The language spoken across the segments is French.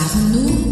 Sabarno.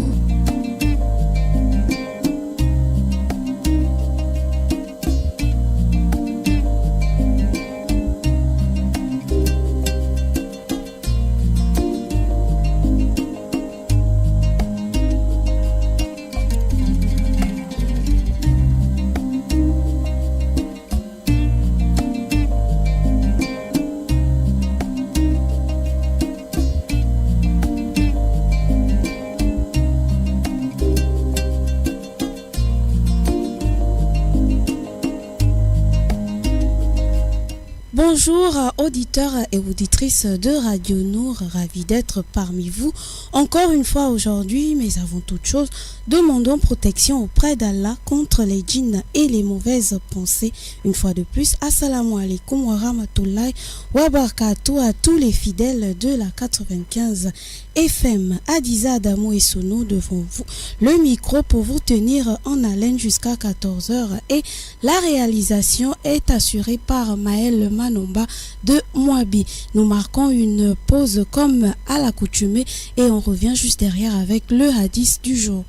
Bonjour auditeurs et auditrices de Radio Nour, ravi d'être parmi vous encore une fois aujourd'hui, mais avant toute chose, demandons protection auprès d'Allah contre les djinns et les mauvaises pensées. Une fois de plus, assalamu alaikum wa rahmatullahi wa barakatuh à tous les fidèles de la 95 FM. Adiza Adamo et Sono devant vous, le micro pour vous tenir en haleine jusqu'à 14h et la réalisation est assurée par Maël Manomba de Mouabi. Nous marquons une pause comme à l'accoutumée et on revient juste derrière avec le hadith du jour.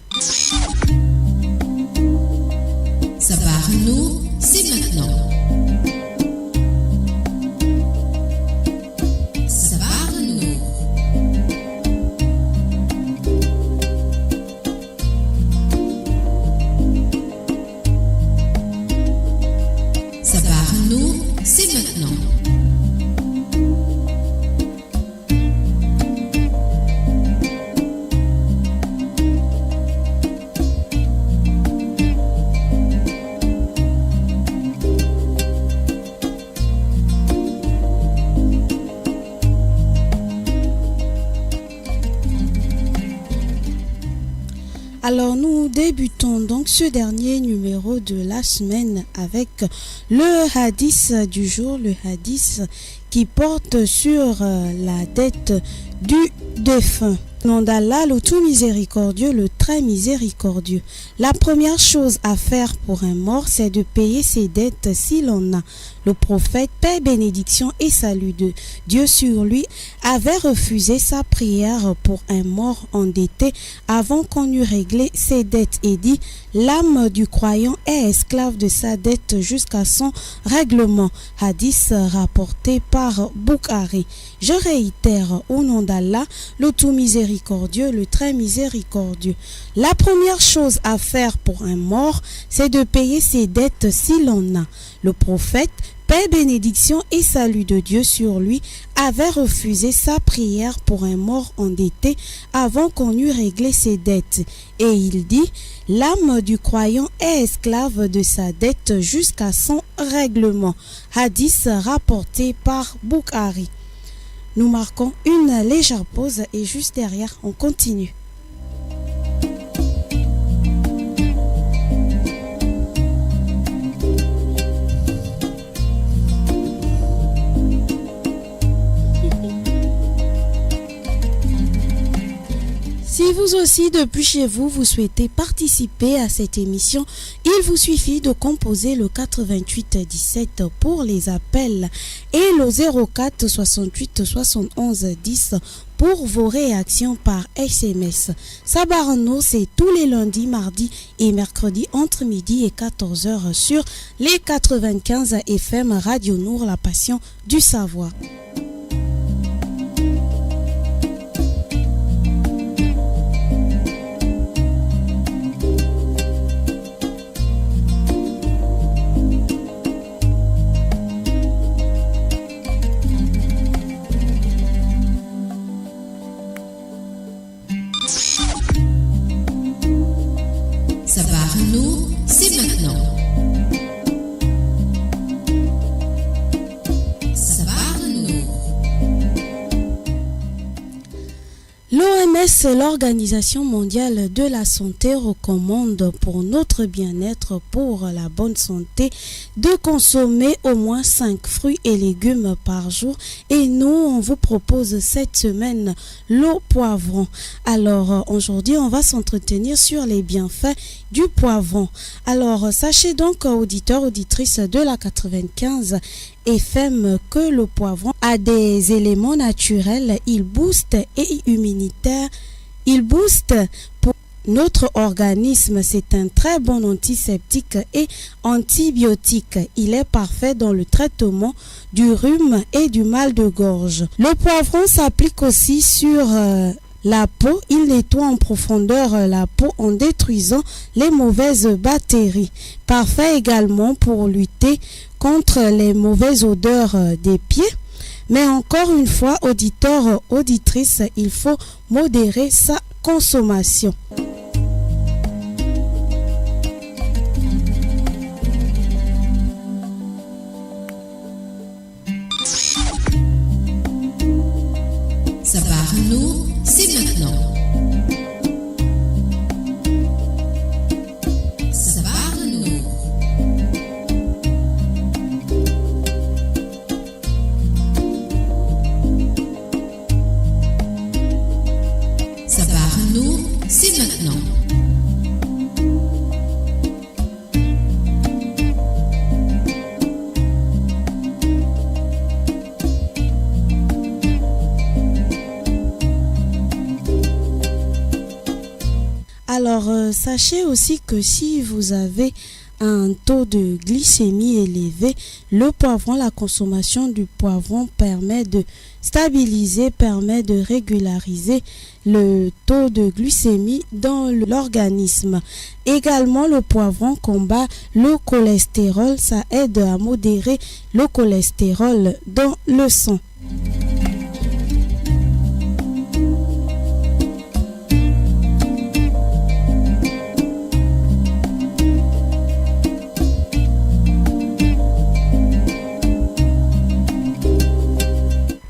Sabarno, c'est maintenant. Sabarno. Sabarno, c'est maintenant. Alors nous débutons donc ce dernier numéro de la semaine avec le hadith du jour, le hadith qui porte sur la dette du défunt. Nom d'Allah, le tout miséricordieux, le très miséricordieux. La première chose à faire pour un mort, c'est de payer ses dettes s'il en a. Le prophète, paix, bénédiction et salut de Dieu sur lui, avait refusé sa prière pour un mort endetté avant qu'on eût réglé ses dettes et dit « L'âme du croyant est esclave de sa dette jusqu'à son règlement ». Hadith rapporté par Bukhari. Je réitère au nom d'Allah, le tout miséricordieux, le très miséricordieux. La première chose à faire pour un mort, c'est de payer ses dettes s'il en a. Le prophète, paix, bénédiction et salut de Dieu sur lui, avait refusé sa prière pour un mort endetté avant qu'on eût réglé ses dettes. Et il dit, l'âme du croyant est esclave de sa dette jusqu'à son règlement. Hadith rapporté par Bukhari. Nous marquons une légère pause et juste derrière, on continue. Si vous aussi, depuis chez vous, vous souhaitez participer à cette émission, il vous suffit de composer le 88 17 pour les appels et le 04 68 71 10 pour vos réactions par SMS. Sabarno, c'est tous les lundis, mardis et mercredis entre midi et 14h sur les 95 FM Radio Nour, la passion du savoir. Sabarno, c'est maintenant. Sabarno. L'OMS, l'Organisation mondiale de la santé, recommande pour notre bien-être, pour la bonne santé, de consommer au moins 5 fruits et légumes par jour. Et nous, on vous propose cette semaine le poivron. Alors, aujourd'hui, on va s'entretenir sur les bienfaits du poivron. Alors, sachez donc, auditeurs, auditrices de la 95 FM, que le poivron a des éléments naturels. Il booste et immunitaire Il booste pour notre organisme. C'est un très bon antiseptique et antibiotique. Il est parfait dans le traitement du rhume et du mal de gorge. Le poivron s'applique aussi sur la peau. Il nettoie en profondeur la peau en détruisant les mauvaises bactéries. Parfait également pour lutter contre les mauvaises odeurs des pieds. Mais encore une fois, auditeurs, auditrices, il faut modérer sa consommation. Sabah Nour, c'est maintenant. Sabah Nour. Sabah Nour, c'est maintenant. Alors, sachez aussi que si vous avez un taux de glycémie élevé, le poivron, la consommation du poivron permet de stabiliser, permet de régulariser le taux de glycémie dans l'organisme. Également, le poivron combat le cholestérol, ça aide à modérer le cholestérol dans le sang.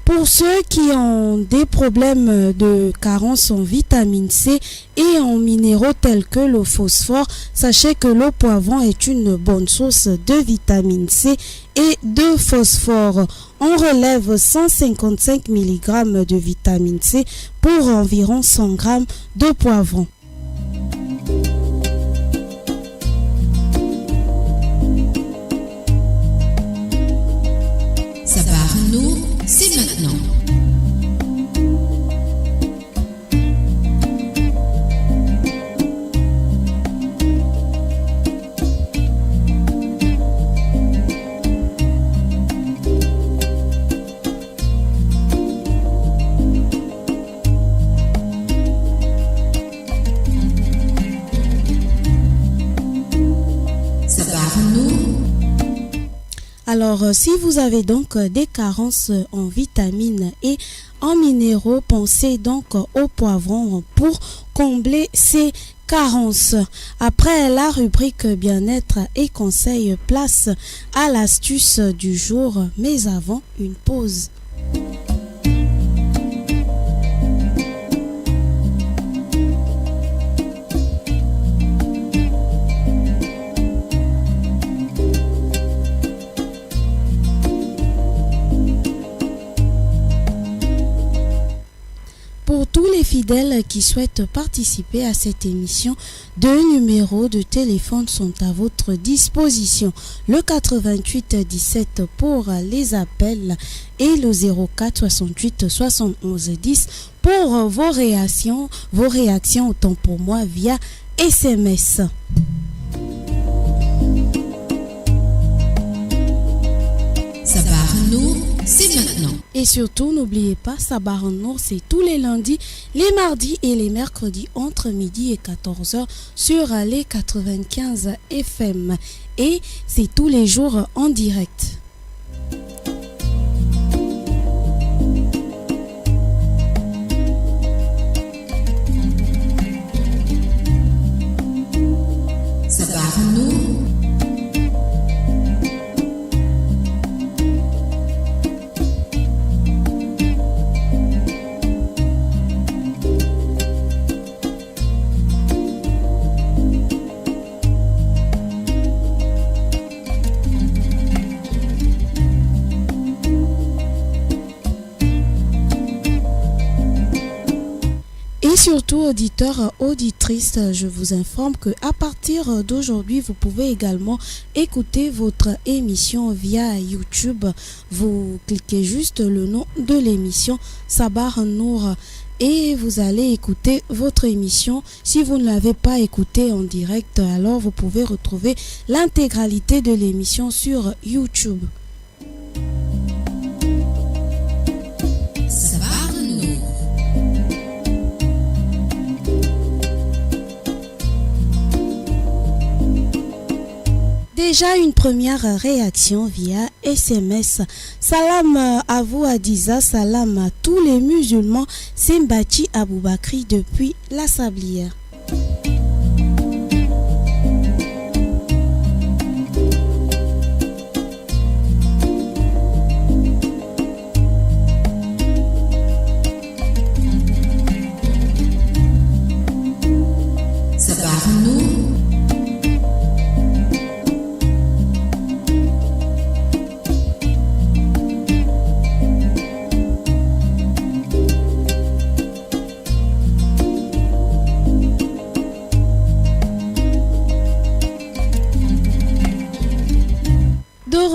Pour ceux qui ont des problèmes de carence en vitamine C et en minéraux tels que le phosphore, sachez que le poivron est une bonne source de vitamine C et de phosphore. On relève 155 mg de vitamine C pour environ 100 g de poivron. Sabah Nour, c'est maintenant. Sabah Nour. Alors, si vous avez donc des carences en vitamines et en minéraux, pensez donc au poivron pour combler ces carences. Après la rubrique bien-être et conseils, place à l'astuce du jour, mais avant une pause. Pour tous les fidèles qui souhaitent participer à cette émission, deux numéros de téléphone sont à votre disposition. Le 88 17 pour les appels et le 04 68 71 10 pour vos réactions autant pour moi via SMS. Sabah Nour, c'est maintenant. Et surtout, n'oubliez pas, Sabah Nour, c'est tous les lundis, les mardis et les mercredis entre midi et 14h sur les 95 FM. Et c'est tous les jours en direct. Sabah Nour. Et surtout, auditeurs, auditrices, je vous informe que à partir d'aujourd'hui, vous pouvez également écouter votre émission via YouTube. Vous cliquez juste le nom de l'émission Sabah Nour et vous allez écouter votre émission. Si vous ne l'avez pas écoutée en direct, alors vous pouvez retrouver l'intégralité de l'émission sur YouTube. Déjà une première réaction via SMS. Salam à vous Adiza, salam à tous les musulmans. C'est Mbati Aboubakri depuis la Sablière.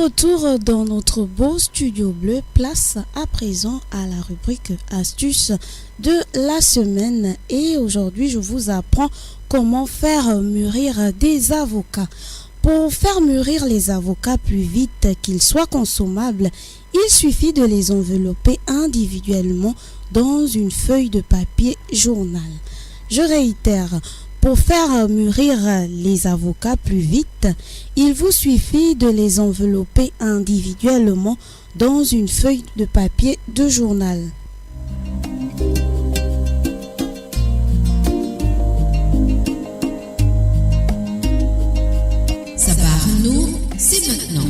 Retour dans notre beau studio bleu, place à présent à la rubrique astuces de la semaine et aujourd'hui je vous apprends comment faire mûrir des avocats. Pour faire mûrir les avocats plus vite qu'ils soient consommables, il suffit de les envelopper individuellement dans une feuille de papier journal. Je réitère. Pour faire mûrir les avocats plus vite, il vous suffit de les envelopper individuellement dans une feuille de papier de journal. Sabah c'est maintenant.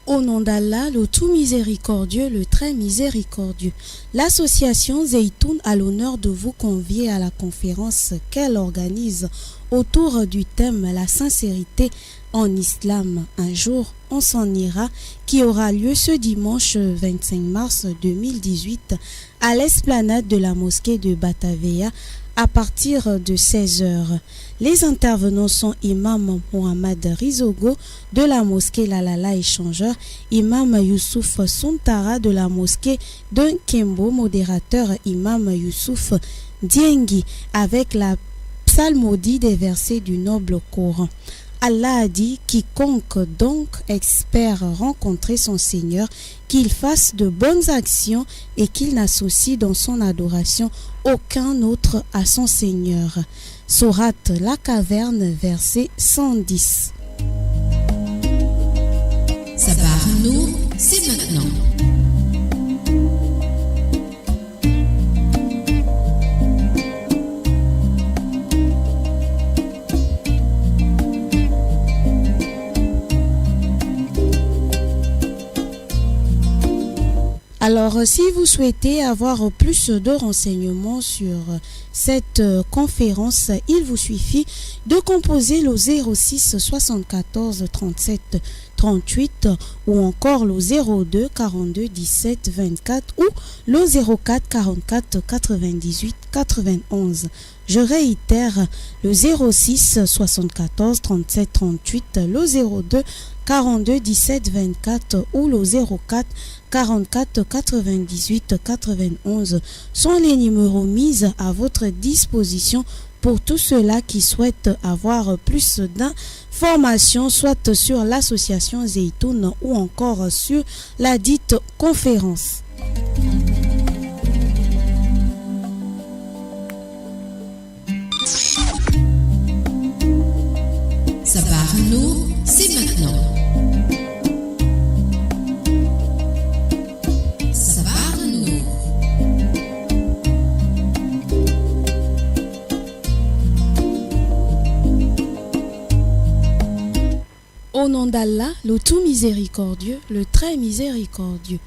Au nom d'Allah, le tout miséricordieux, le très miséricordieux. L'association Zeytoun a l'honneur de vous convier à la conférence qu'elle organise autour du thème La sincérité en islam. Un jour, on s'en ira, qui aura lieu ce dimanche 25 mars 2018 à l'esplanade de la mosquée de Batavia à partir de 16h. Les intervenants sont Imam Mohamed Rizogo de la mosquée Lalala Échangeur, Imam Youssouf Suntara de la mosquée de Kembo, modérateur Imam Youssouf Diengi, avec la psalmodie des versets du noble Coran. Allah a dit, quiconque donc espère rencontrer son Seigneur, qu'il fasse de bonnes actions et qu'il n'associe dans son adoration aucun autre à son Seigneur. Sourate La Caverne, verset 110. Sabah c'est maintenant. Alors, si vous souhaitez avoir plus de renseignements sur cette conférence, il vous suffit de composer le 06 74 37 38 ou encore le 02 42 17 24 ou le 04 44 98 91. Je réitère le 06 74 37 38, le 02 42 17 24 ou le 04 44 98 91 sont les numéros mis à votre disposition pour tous ceux-là qui souhaitent avoir plus d'informations, soit sur l'association Zeytoun ou encore sur la dite conférence. Sabah c'est maintenant. Au nom d'Allah, le tout miséricordieux, le très miséricordieux.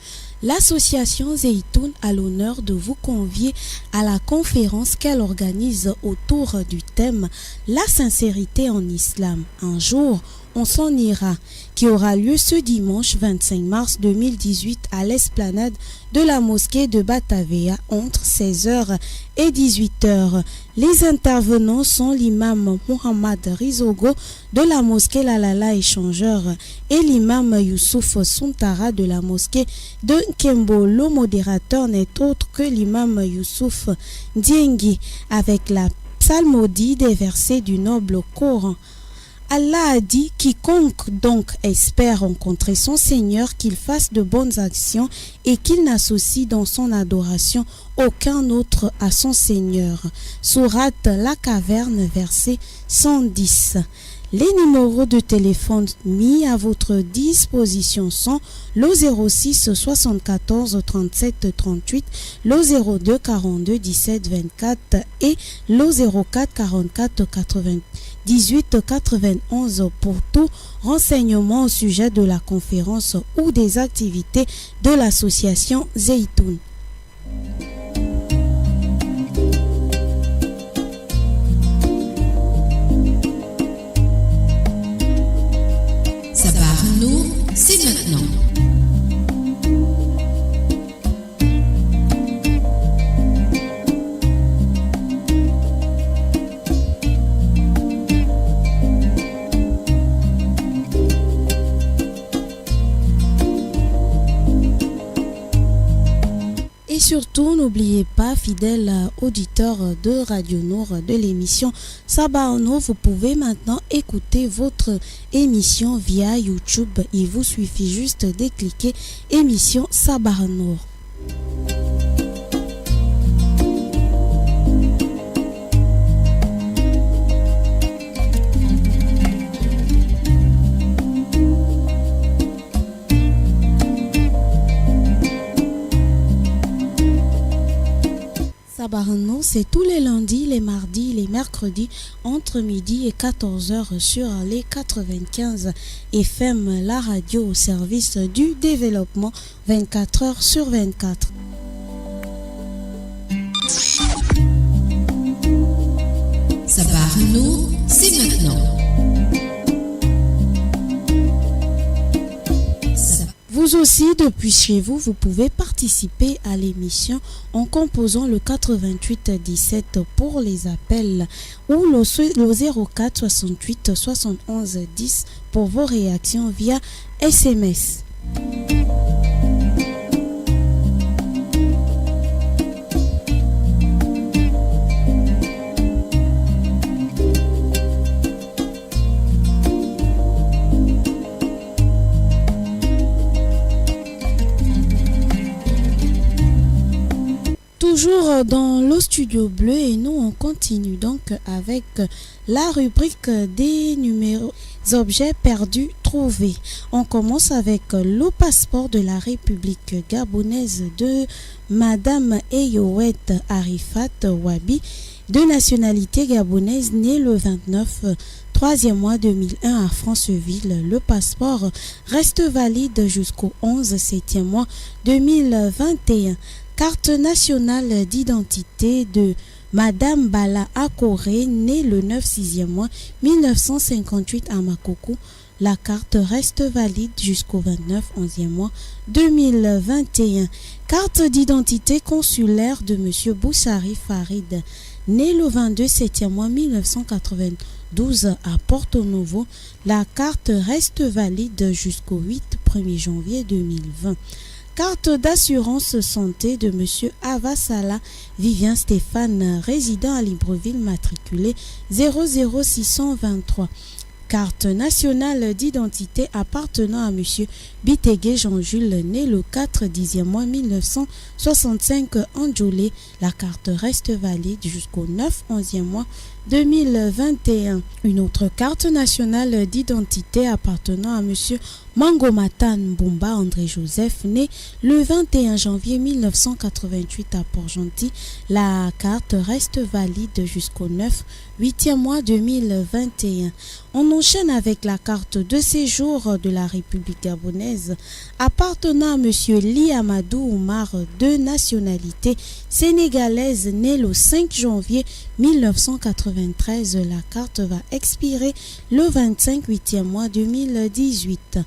L'association Zeytoun a l'honneur de vous convier à la conférence qu'elle organise autour du thème « La sincérité en islam, un jour on s'en ira » qui aura lieu ce dimanche 25 mars 2018 à l'esplanade de la mosquée de Batavia entre 16h et 18h. Les intervenants sont l'imam Mohamed Rizogo de la mosquée Lalala Échangeur et l'imam Youssouf Suntara de la mosquée de Nkembo. Le modérateur n'est autre que l'imam Youssouf Diengi avec la psalmodie des versets du noble Coran. Allah a dit, quiconque donc espère rencontrer son Seigneur, qu'il fasse de bonnes actions et qu'il n'associe dans son adoration aucun autre à son Seigneur. Sourate La Caverne, verset 110. Les numéros de téléphone mis à votre disposition sont le 06 74 37 38, le 02 42 17 24 et le 04 44 98 91 pour tout renseignement au sujet de la conférence ou des activités de l'association Zeytoun. Sabah Nour, c'est maintenant. Surtout, n'oubliez pas, fidèles auditeurs de Radio Nour, de l'émission Sabah Nour, vous pouvez maintenant écouter votre émission via YouTube. Il vous suffit juste de cliquer émission Sabah Nour. Sabah Nour, c'est tous les lundis, les mardis, les mercredis entre midi et 14h sur les 95 FM, la radio au service du développement 24h sur 24. Sabah Nour, c'est maintenant. Vous aussi, depuis chez vous, vous pouvez participer à l'émission en composant le 88 17 pour les appels ou le 04 68 71 10 pour vos réactions via SMS. Toujours dans le studio bleu et nous on continue donc avec la rubrique des numéros objets perdus trouvés. On commence avec le passeport de la République gabonaise de Madame Eyowet Arifat Wabi, de nationalité gabonaise, née le 29 3e mois 2001 à Franceville. Le passeport reste valide jusqu'au 11 7e mois 2021. Carte nationale d'identité de Madame Bala Akoré, née le 9 6e mois 1958 à Makoko. La carte reste valide jusqu'au 29 11e mois 2021. Carte d'identité consulaire de Monsieur Boussari Farid, né le 22 7e mois 1992 à Porto Novo. La carte reste valide jusqu'au 8 1er janvier 2020. Carte d'assurance santé de M. Avasala Vivien Stéphane, résident à Libreville, matriculé 00623. Carte nationale d'identité appartenant à M. Bitegué Jean-Jules, né le 4 10e mois 1965 en Djolé. La carte reste valide jusqu'au 9 11e mois 2021. Une autre carte nationale d'identité appartenant à M. Mangomata Mbumba André Joseph, né le 21 janvier 1988 à Port-Gentil. La carte reste valide jusqu'au 8e mois 2021. On enchaîne avec la carte de séjour de la République gabonaise appartenant à M. Li Amadou Oumar, de nationalité sénégalaise, né le 5 janvier 1993. La carte va expirer le 25e mois 2018.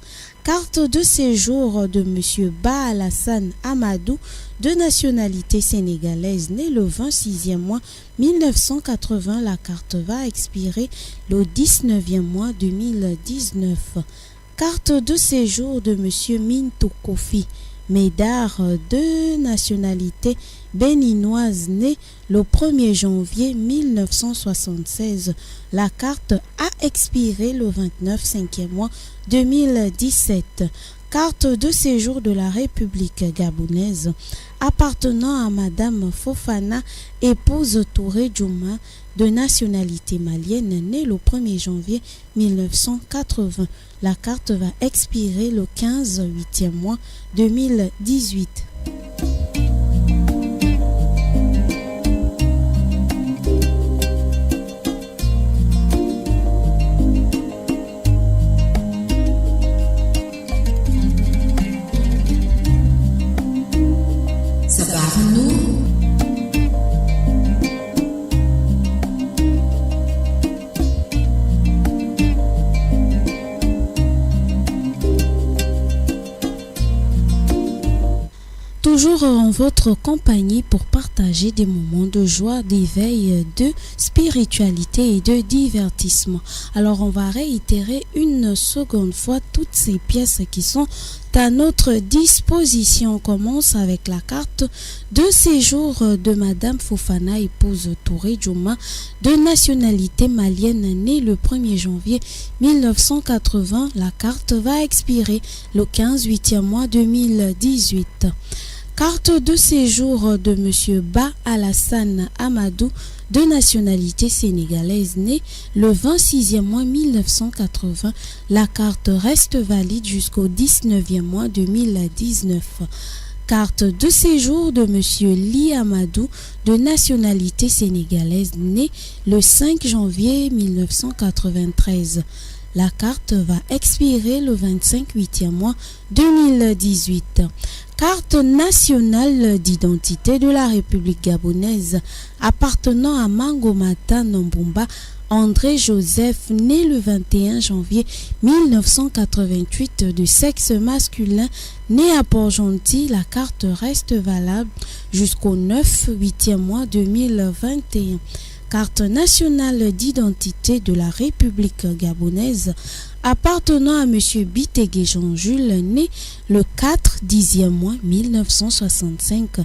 Carte de séjour de M. Ba Alassane Amadou, de nationalité sénégalaise, né le 26e mois 1980. La carte va expirer le 19e mois 2019. Carte de séjour de M. Mintou Kofi Médard, de nationalité béninoise, né le 1er janvier 1976. La carte a expiré le 5e mois 2017. Carte de séjour de la République gabonaise appartenant à Madame Fofana, épouse Touré Djouma, de nationalité malienne, née le 1er janvier 1980. La carte va expirer le 8e mois 2018. Toujours en votre compagnie pour partager des moments de joie, d'éveil, de spiritualité et de divertissement. Alors on va réitérer une seconde fois toutes ces pièces qui sont à notre disposition. On commence avec la carte de séjour de Madame Fofana, épouse Touré Djouma, de nationalité malienne, née le 1er janvier 1980. La carte va expirer le 8e mois 2018. Carte de séjour de M. Ba Alassane Amadou, de nationalité sénégalaise, né le 26e mois 1980. La carte reste valide jusqu'au 19e mois 2019. Carte de séjour de M. Li Amadou, de nationalité sénégalaise, né le 5 janvier 1993. La carte va expirer le 8e mois 2018. Carte nationale d'identité de la République gabonaise appartenant à Mangomata Mbumba André Joseph, né le 21 janvier 1988, de sexe masculin, né à Port-Gentil. La carte reste valable jusqu'au 8e mois 2021. Carte nationale d'identité de la République gabonaise appartenant à M. Bitégué Jean-Jules, né le 10e mois 1965.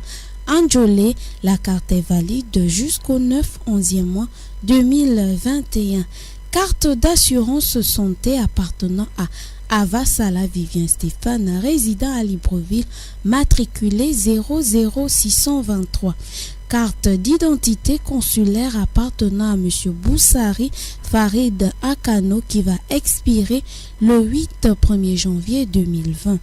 Andjolé, la carte est valide jusqu'au 11e mois 2021. Carte d'assurance santé appartenant à Avasala Vivien Stéphane, résident à Libreville, matriculé 00623. Carte d'identité consulaire appartenant à M. Boussari Farid Akano, qui va expirer le 1er janvier 2020.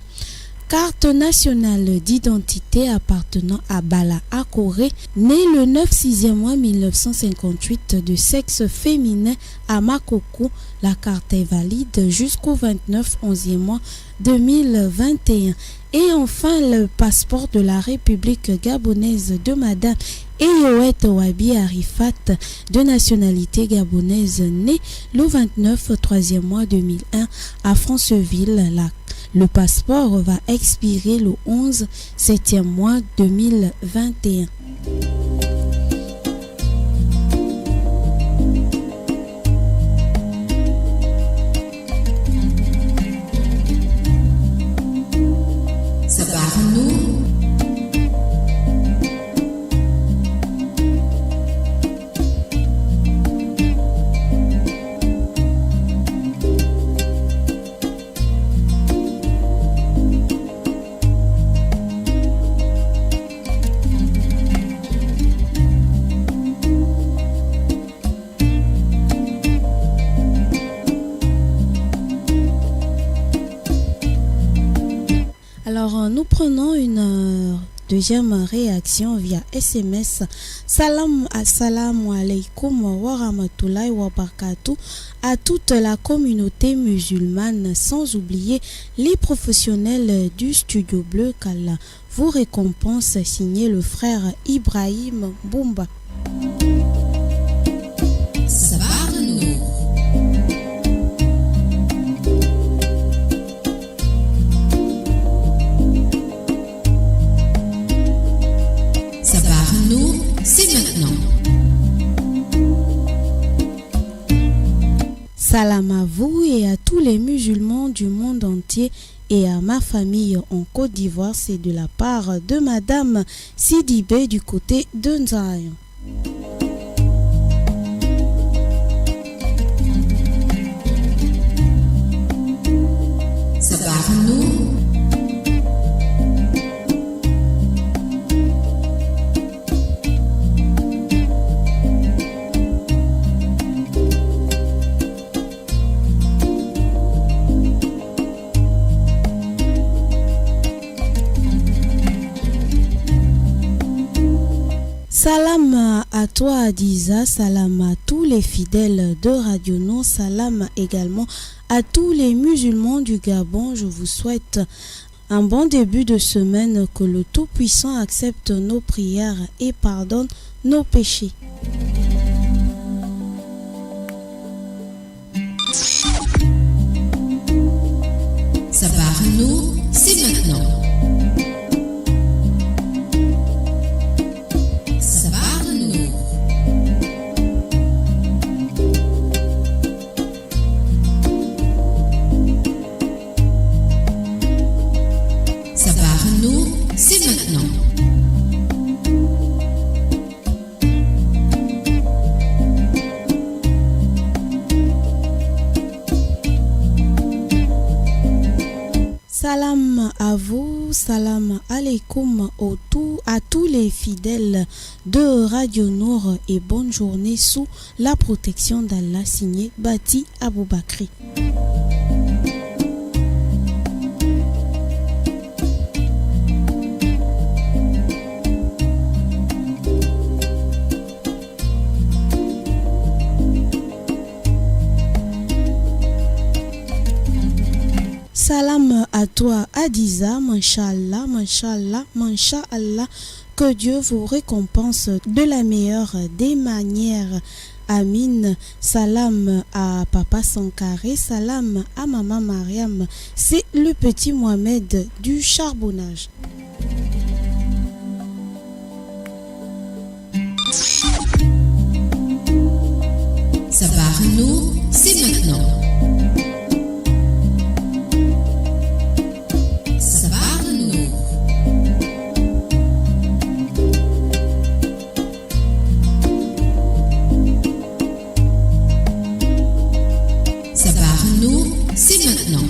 Carte nationale d'identité appartenant à Bala Akore, né le 9/6e mois 1958, de sexe féminin, à Makoko. La carte est valide jusqu'au 29/11e mois 2021. Et enfin, le passeport de la République gabonaise de Madame Eyoet Wabi Arifat, de nationalité gabonaise, née le 29/3e mois 2001 à Franceville. Le passeport va expirer le 11/7e mois 2021. Alors, nous prenons une deuxième réaction via SMS. Assalamu alaikum wa rahmatullahi wa barakatuh à toute la communauté musulmane, sans oublier les professionnels du Studio Bleu. Qu'Allah vous récompense, signé le frère Ibrahim Boumba. C'est maintenant. Salam à vous et à tous les musulmans du monde entier et à ma famille en Côte d'Ivoire. C'est de la part de Madame Sidibé du côté de Nzaï. Salam à toi Adiza, salam à tous les fidèles de Radio Nour, salam également à tous les musulmans du Gabon. Je vous souhaite un bon début de semaine, que le Tout-Puissant accepte nos prières et pardonne nos péchés. Sabah Nour, c'est maintenant. C'est maintenant. Salam à vous, salam alaikum à tous les fidèles de Radio Nour et bonne journée sous la protection d'Allah, signé Bati Aboubakri. Salam à toi Adiza, Masha'Allah, Masha'Allah, Masha'Allah, que Dieu vous récompense de la meilleure des manières. Amin. Salam à Papa Sankaré, salam à Maman Mariam, c'est le petit Mohamed du charbonnage. Sabah Nour, c'est maintenant. C'est maintenant.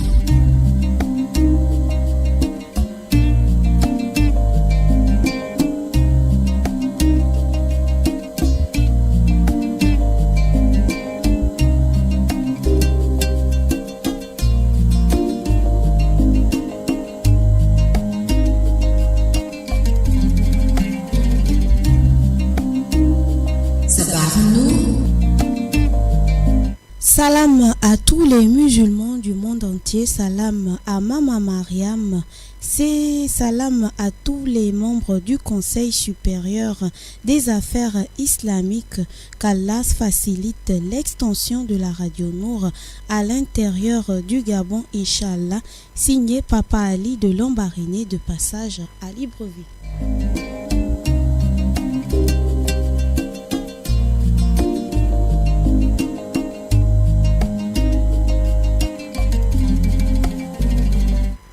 Salam à tous les musulmans du monde entier, salam à Maman Mariam, c'est salam à tous les membres du Conseil supérieur des affaires islamiques. Qu'Allah facilite l'extension de la Radio Nour à l'intérieur du Gabon, Inch'Allah, signé Papa Ali de Lambaréné, de passage à Libreville.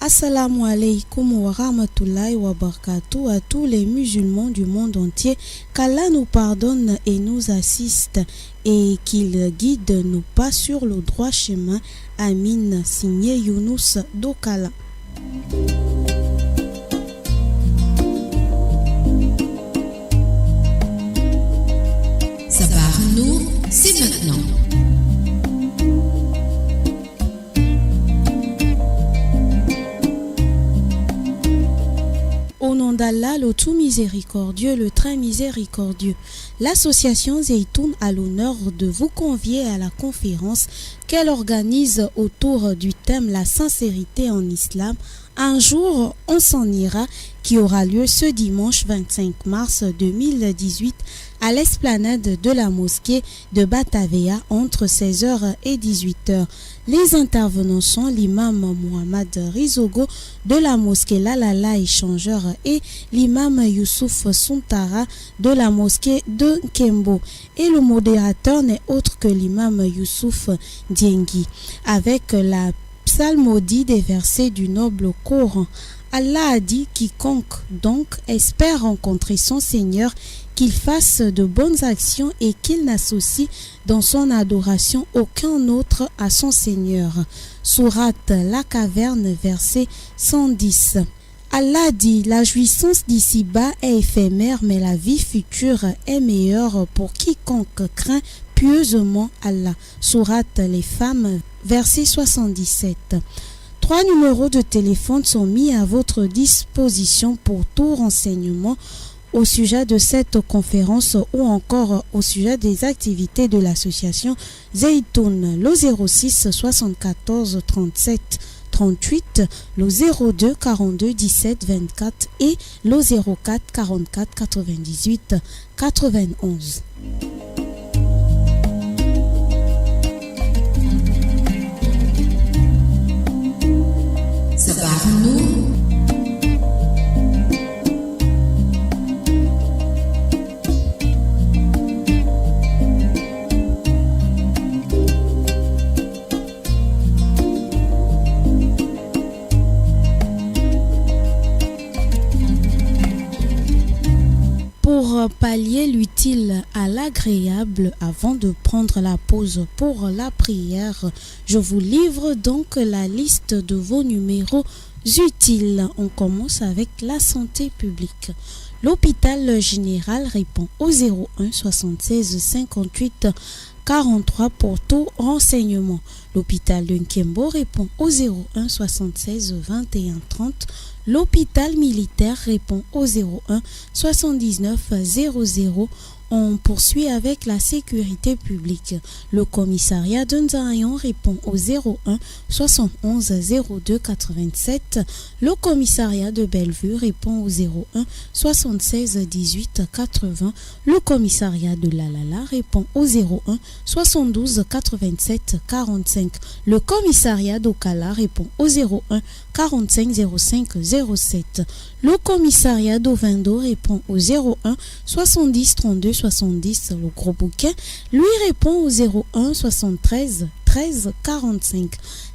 Assalamu alaikum wa rahmatullahi wa barakatuh à tous les musulmans du monde entier. Qu'Allah nous pardonne et nous assiste et qu'il guide nos pas sur le droit chemin. Amin. Signé Younous Dokala. Sabah Nour, c'est maintenant. d'Allah, le tout miséricordieux, le très miséricordieux. L'association Zeytoun a l'honneur de vous convier à la conférence qu'elle organise autour du thème La sincérité en islam. Un jour, on s'en ira, qui aura lieu ce dimanche 25 mars 2018 à l'esplanade de la mosquée de Batavia entre 16h et 18h. Les intervenants sont l'imam Mohamed Rizogo de la mosquée Lalala Échangeur et l'imam Youssouf Suntara de la mosquée de Kembo. Et le modérateur n'est autre que l'imam Youssouf Diengi, avec la psalmodie des versets du noble Coran. Allah a dit: quiconque donc espère rencontrer son Seigneur, qu'il fasse de bonnes actions et qu'il n'associe dans son adoration aucun autre à son Seigneur. Sourate La Caverne, verset 110. Allah dit: la jouissance d'ici-bas est éphémère, mais la vie future est meilleure pour quiconque craint pieusement Allah. Sourate Les Femmes, verset 77. 3 numéros de téléphone sont mis à votre disposition pour tout renseignement au sujet de cette conférence ou encore au sujet des activités de l'association Zeytoun. Le 06 74 37 38, le 02 42 17 24 et le 04 44 98 91. صباح النور. Pour pallier l'utile à l'agréable avant de prendre la pause pour la prière, je vous livre donc la liste de vos numéros utiles. On commence avec la santé publique. L'hôpital général répond au 01 76 58 43 pour tout renseignement. L'hôpital de Nkembo répond au 01 76 21 30. L'hôpital militaire répond au 01 79 00. On poursuit avec la sécurité publique. Le commissariat de Nzayon répond au 01 71 02 87. Le commissariat de Bellevue répond au 01 76 18 80. Le commissariat de Lalala répond au 01 72 87 45. Le commissariat d'Okala répond au 01 45 05 07. Le commissariat d'Ovendo répond au 01 70 32 70. Le Gros Bouquet lui répond au 01 73 13 45.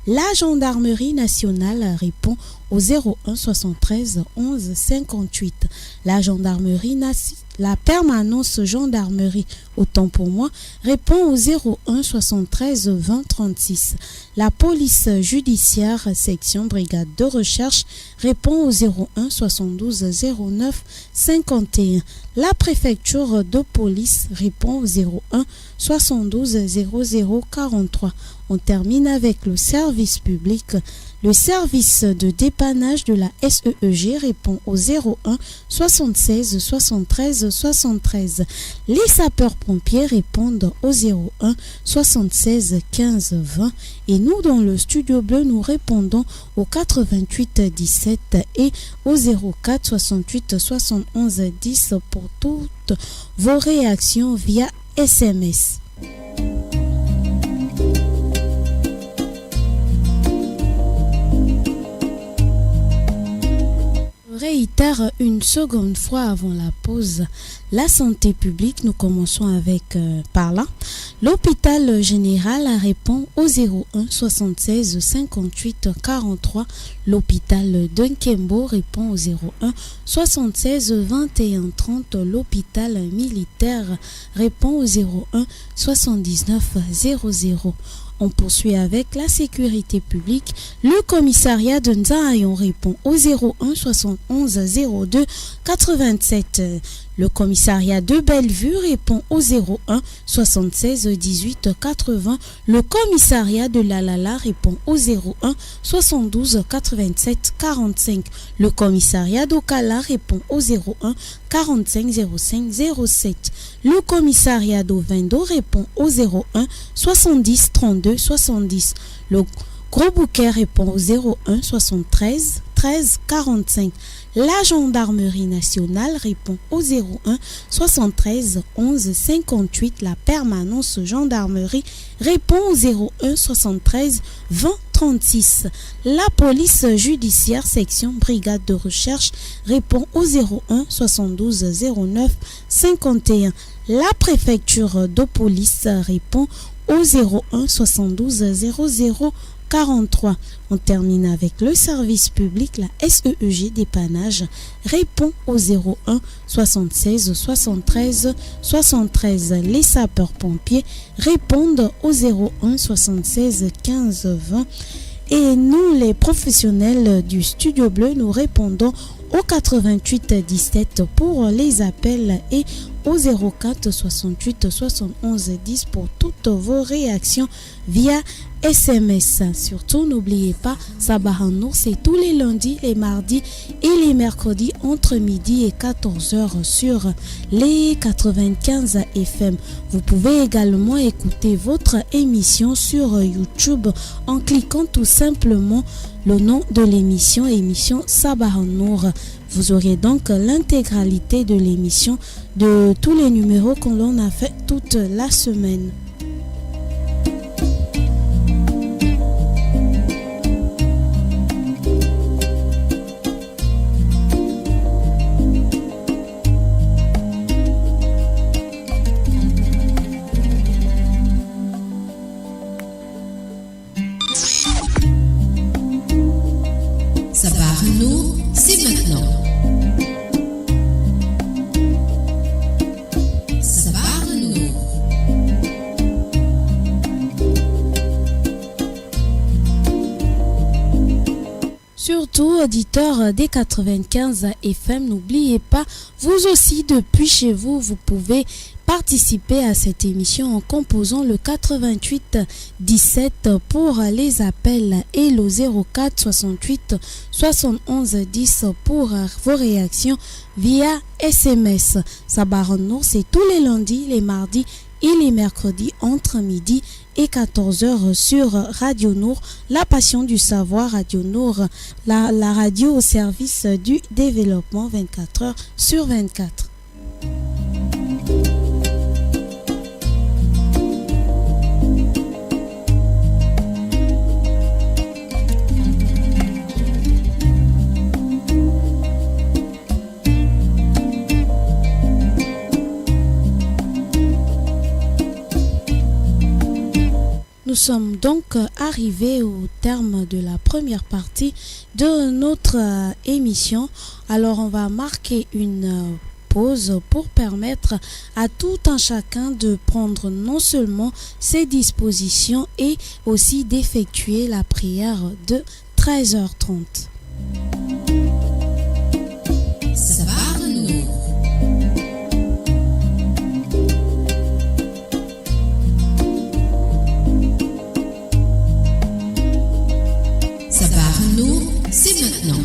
La gendarmerie nationale répond au 01 73 11 58. La permanence gendarmerie, autant pour moi, répond au 01 73 20 36. La police judiciaire section brigade de recherche répond au 01 72 09 51. La préfecture de police répond au 01 72 00 43. On termine avec le service public. Le service de dépannage de la SEEG répond au 01 76 73 73. Les sapeurs-pompiers répondent au 01 76 15 20. Et nous, dans le Studio Bleu, nous répondons au 88 17 et au 04 68 71 10 pour toutes vos réactions via SMS. Réitère une seconde fois avant la pause la santé publique. Nous commençons avec par là. L'hôpital général répond au 01 76 58 43. L'hôpital de Nkembo répond au 01 76 21 30. L'hôpital militaire répond au 01 79 00. On poursuit avec la sécurité publique. Le commissariat de Nzayon répond au 01 71 02 87. Le commissariat de Bellevue répond au 01 76 18 80. Le commissariat de Lalala répond au 01 72 87 45. Le commissariat d'Okala répond au 01 45 05 07. Le commissariat d'Ovendo répond au 01 70 32 70. Le Gros Bouquet répond au 01 73 13 45. La gendarmerie nationale répond au 01 73 11 58. La permanence gendarmerie répond au 01 73 20 36. La police judiciaire section brigade de recherche répond au 01 72 09 51. La préfecture de police répond au 01 72 00 43. On termine avec le service public. La SEEG dépannage répond au 01 76 73 73. Les sapeurs-pompiers répondent au 01 76 15 20. Et nous, les professionnels du Studio Bleu, nous répondons au 88 17 pour les appels et au 04 68 71 10 pour toutes vos réactions via SMS. Surtout, n'oubliez pas, Sabah Nour, c'est tous les lundis, les mardis et les mercredis entre midi et 14h sur les 95 FM. Vous pouvez également écouter votre émission sur YouTube en cliquant tout simplement le nom de l'émission, émission Sabah Nour. Vous aurez donc l'intégralité de l'émission de tous les numéros que l'on a fait toute la semaine. Sabah Nour, c'est maintenant. Sabah Nour. Surtout, auditeurs des 95 FM, n'oubliez pas, vous aussi, depuis chez vous, vous pouvez participer à cette émission en composant le 88 17 pour les appels et le 04 68 71 10 pour vos réactions via SMS. Sabah Nour, c'est tous les lundis, les mardis et les mercredis entre midi et 14h sur Radio Nour, la passion du savoir. Radio Nour, la radio au service du développement 24h sur 24. Nous sommes donc arrivés au terme de la première partie de notre émission. Alors on va marquer une pause pour permettre à tout un chacun de prendre non seulement ses dispositions et aussi d'effectuer la prière de 13h30. Sabah Nour. Sabah Nour, c'est maintenant.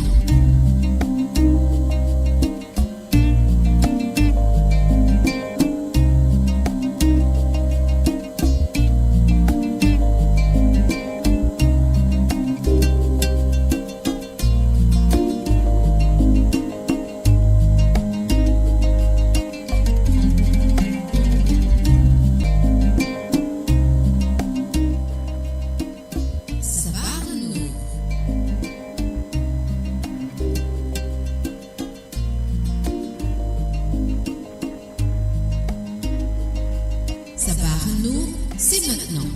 Sabah Nour, c'est maintenant.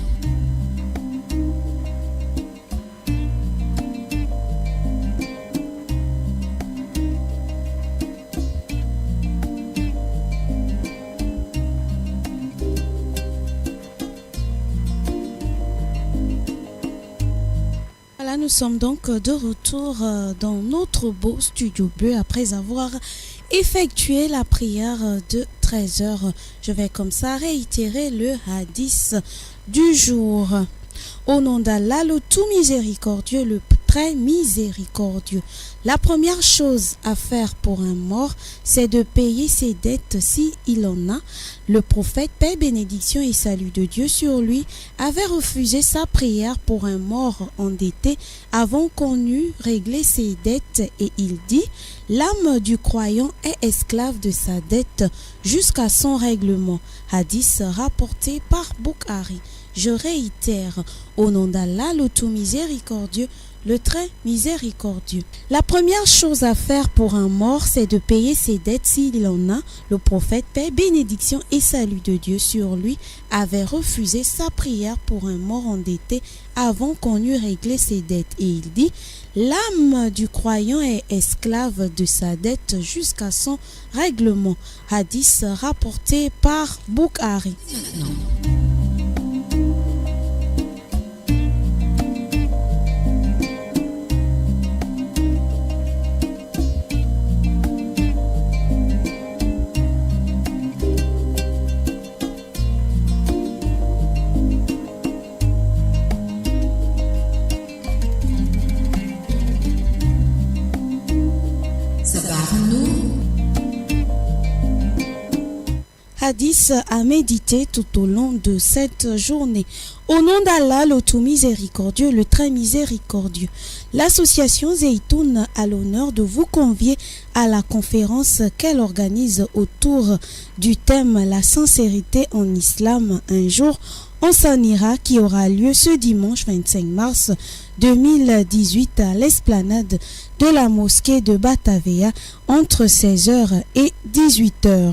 Voilà, nous sommes donc de retour dans notre beau studio bleu après avoir effectuer la prière de 13 heures. Je vais comme ça réitérer le hadith du jour. Au nom d'Allah, le tout miséricordieux, le très miséricordieux. La première chose à faire pour un mort, c'est de payer ses dettes si il en a. Le prophète, paix, bénédiction et salut de Dieu sur lui, avait refusé sa prière pour un mort endetté avant qu'on eût réglé ses dettes et il dit « L'âme du croyant est esclave de sa dette jusqu'à son règlement ». Hadith rapporté par Bukhari. Je réitère, au nom d'Allah, le tout miséricordieux, le très miséricordieux. La première chose à faire pour un mort, c'est de payer ses dettes s'il en a. Le prophète, paix, bénédiction et salut de Dieu sur lui, avait refusé sa prière pour un mort endetté avant qu'on eût réglé ses dettes. Et il dit, l'âme du croyant est esclave de sa dette jusqu'à son règlement. Hadith rapporté par Bukhari. Maintenant. Hadith à méditer tout au long de cette journée. Au nom d'Allah, le tout miséricordieux, le très miséricordieux. L'association Zeytoun a l'honneur de vous convier à la conférence qu'elle organise autour du thème La sincérité en islam, un jour on s'en ira, qui aura lieu ce dimanche 25 mars 2018 à l'esplanade de la mosquée de Batavia entre 16h et 18h.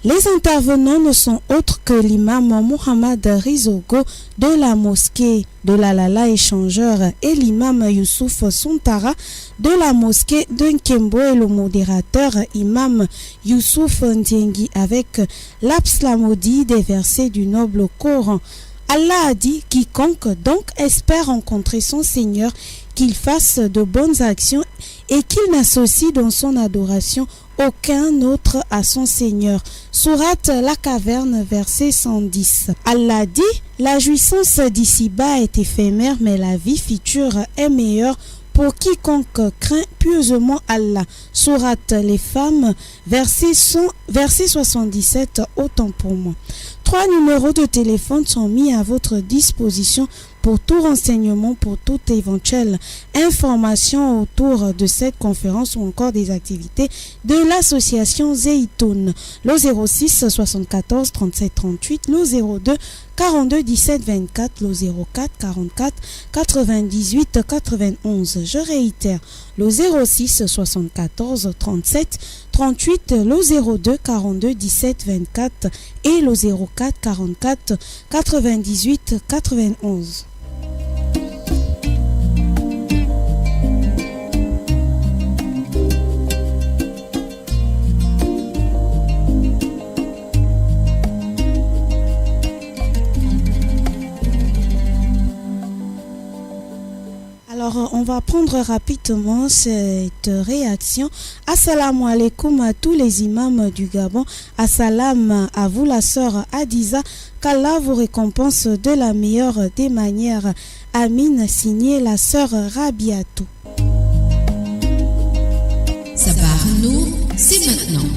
Les intervenants ne sont autres que l'imam Mohamed Rizogo de la mosquée de l'Alala échangeur et l'imam Youssouf Suntara de la mosquée de Nkembo et le modérateur imam Youssouf Ndiengi avec l'abslamodie des versets du noble Coran. Allah a dit, quiconque donc espère rencontrer son Seigneur, qu'il fasse de bonnes actions et qu'il n'associe dans son adoration aucun autre à son Seigneur. Sourate La Caverne, verset 110. Allah dit, la jouissance d'ici-bas est éphémère, mais la vie future est meilleure pour quiconque craint pieusement Allah. Sourate Les Femmes, verset 77, autant pour moi. 3 numéros de téléphone sont mis à votre disposition pour tout renseignement, pour toute éventuelle information autour de cette conférence ou encore des activités de l'association Zeytoun. Le 06 74 37 38, le 02 42 17 24, le 04 44 98 91. Je réitère, le 06 74 37 38, le 02 42 17 24 et le 04 44 98 91. Alors, on va prendre rapidement cette réaction. Assalamu alaikum à tous les imams du Gabon. Assalam à vous, la sœur Adiza. Qu'Allah vous récompense de la meilleure des manières. Amine, signé la sœur Rabiatou. Sabah Nour, c'est maintenant.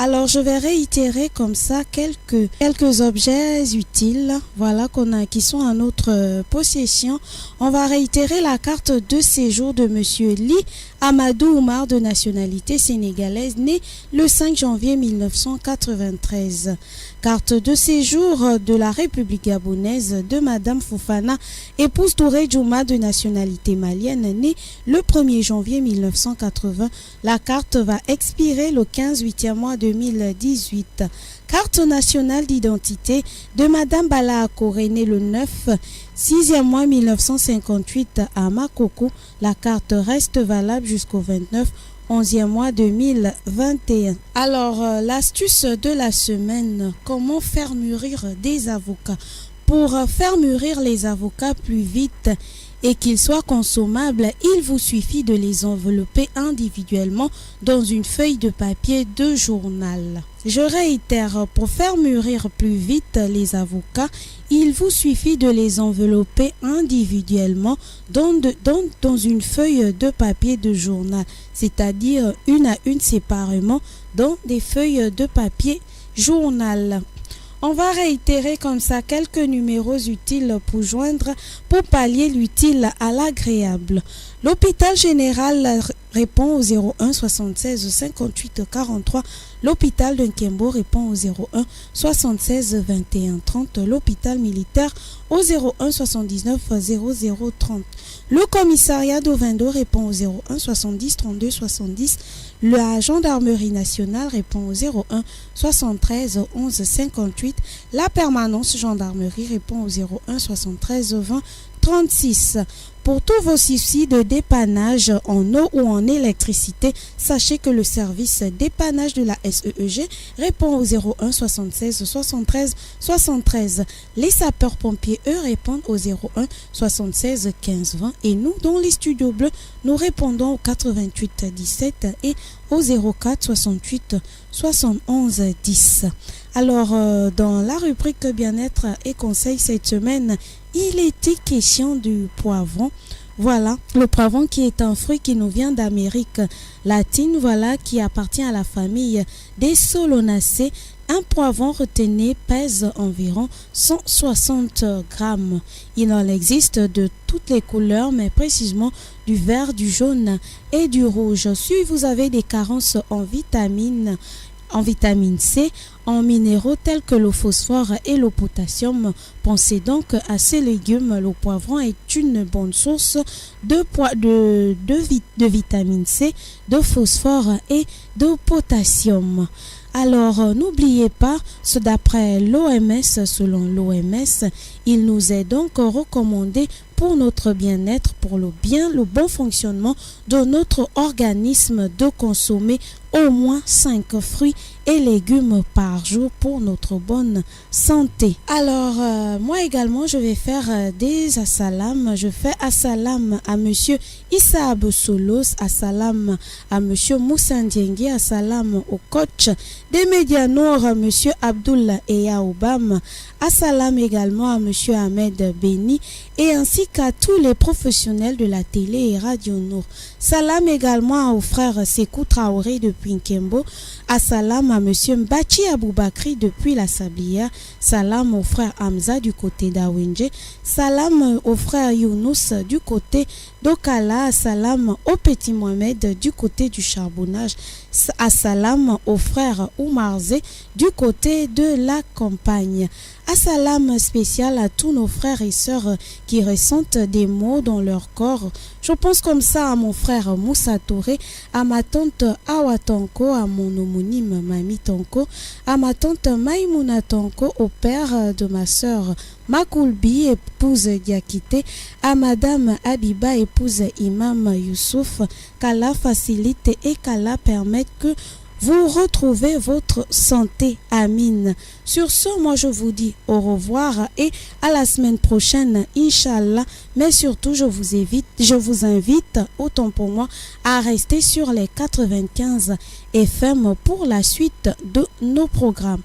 Alors je vais réitérer comme ça quelques objets utiles, voilà qui sont à notre possession. On va réitérer la carte de séjour de monsieur Li Amadou Oumar de nationalité sénégalaise, né le 5 janvier 1993. Carte de séjour de la République gabonaise de madame Fofana, épouse Touré Djouma de nationalité malienne, née le 1er janvier 1980. La carte va expirer le 15 8e mois 2018. Carte nationale d'identité de madame Bala Akore, née le 9 6e mois 1958 à Makoko. La carte reste valable jusqu'au 29 11e mois 2021. Alors, l'astuce de la semaine, comment faire mûrir des avocats? Pour faire mûrir les avocats plus vite et qu'ils soient consommables, il vous suffit de les envelopper individuellement dans une feuille de papier de journal. Je réitère, pour faire mûrir plus vite les avocats, il vous suffit de les envelopper individuellement dans une feuille de papier de journal, c'est-à-dire une à une séparément dans des feuilles de papier journal. On va réitérer comme ça quelques numéros utiles pour pallier l'utile à l'agréable. L'hôpital général répond au 01 76 58 43. L'hôpital de Nkembo répond au 01 76 21 30. L'hôpital militaire au 01 79 00 30. Le commissariat d'Ovendo répond au 01 70 32 70. La gendarmerie nationale répond au 01 73 11 58. La permanence gendarmerie répond au 01 73 20 36. Pour tous vos soucis de dépannage en eau ou en électricité, sachez que le service dépannage de la SEEG répond au 01 76 73 73. Les sapeurs-pompiers, eux, répondent au 01 76 15 20. Et nous, dans les studios bleus, nous répondons au 88 17 et au 04 68 71 10. Alors, dans la rubrique bien-être et conseils cette semaine, il était question du poivron. Voilà, le poivron qui est un fruit qui nous vient d'Amérique latine, voilà, qui appartient à la famille des Solonacées. Un poivron, retenez, pèse environ 160 grammes. Il en existe de toutes les couleurs, mais précisément du vert, du jaune et du rouge. Si vous avez des carences en vitamine C, en minéraux tels que le phosphore et le potassium, pensez donc à ces légumes. Le poivron est une bonne source de vitamine C, de phosphore et de potassium. Alors, n'oubliez pas, d'après l'OMS, selon l'OMS, il nous est donc recommandé pour notre bien-être, pour le bon fonctionnement de notre organisme, de consommer au moins 5 fruits et légumes par jour pour notre bonne santé. Alors, moi également, je vais faire des assalam. Je fais assalam à monsieur Issa Abosolos, assalam à monsieur Moussa Ndiengue, assalam au coach des médias noirs, monsieur Abdullah Eya Obam, assalam également à monsieur Ahmed Beni et ainsi qu'à tous les professionnels de la télé et radio Nour. Salam également au frère Sekou Traoré depuis Nkembo. Assalam à monsieur Mbachi Aboubakri depuis la Sablière. Salam au frère Hamza du côté d'Awenje. Salam au frère Younous du côté d'Okala. Salam au petit Mohamed du côté du charbonnage. Assalam au frère Oumarze du côté de la campagne. Assalam spécial à tous nos frères et sœurs qui ressentent des maux dans leur corps. Je pense comme ça à mon frère Moussa Touré, à ma tante Awa Tonko, à mon homonyme Mami Tonko, à ma tante Maïmouna Tonko, au père de ma sœur Makoulbi, épouse Diakité, à madame Abiba, épouse Imam Youssouf, qu'Allah facilite et qu'Allah permette que vous retrouvez votre santé. Amin. Sur ce, moi je vous dis au revoir et à la semaine prochaine, Inch'Allah. Mais surtout, je vous invite, autant pour moi, à rester sur les 95 FM pour la suite de nos programmes.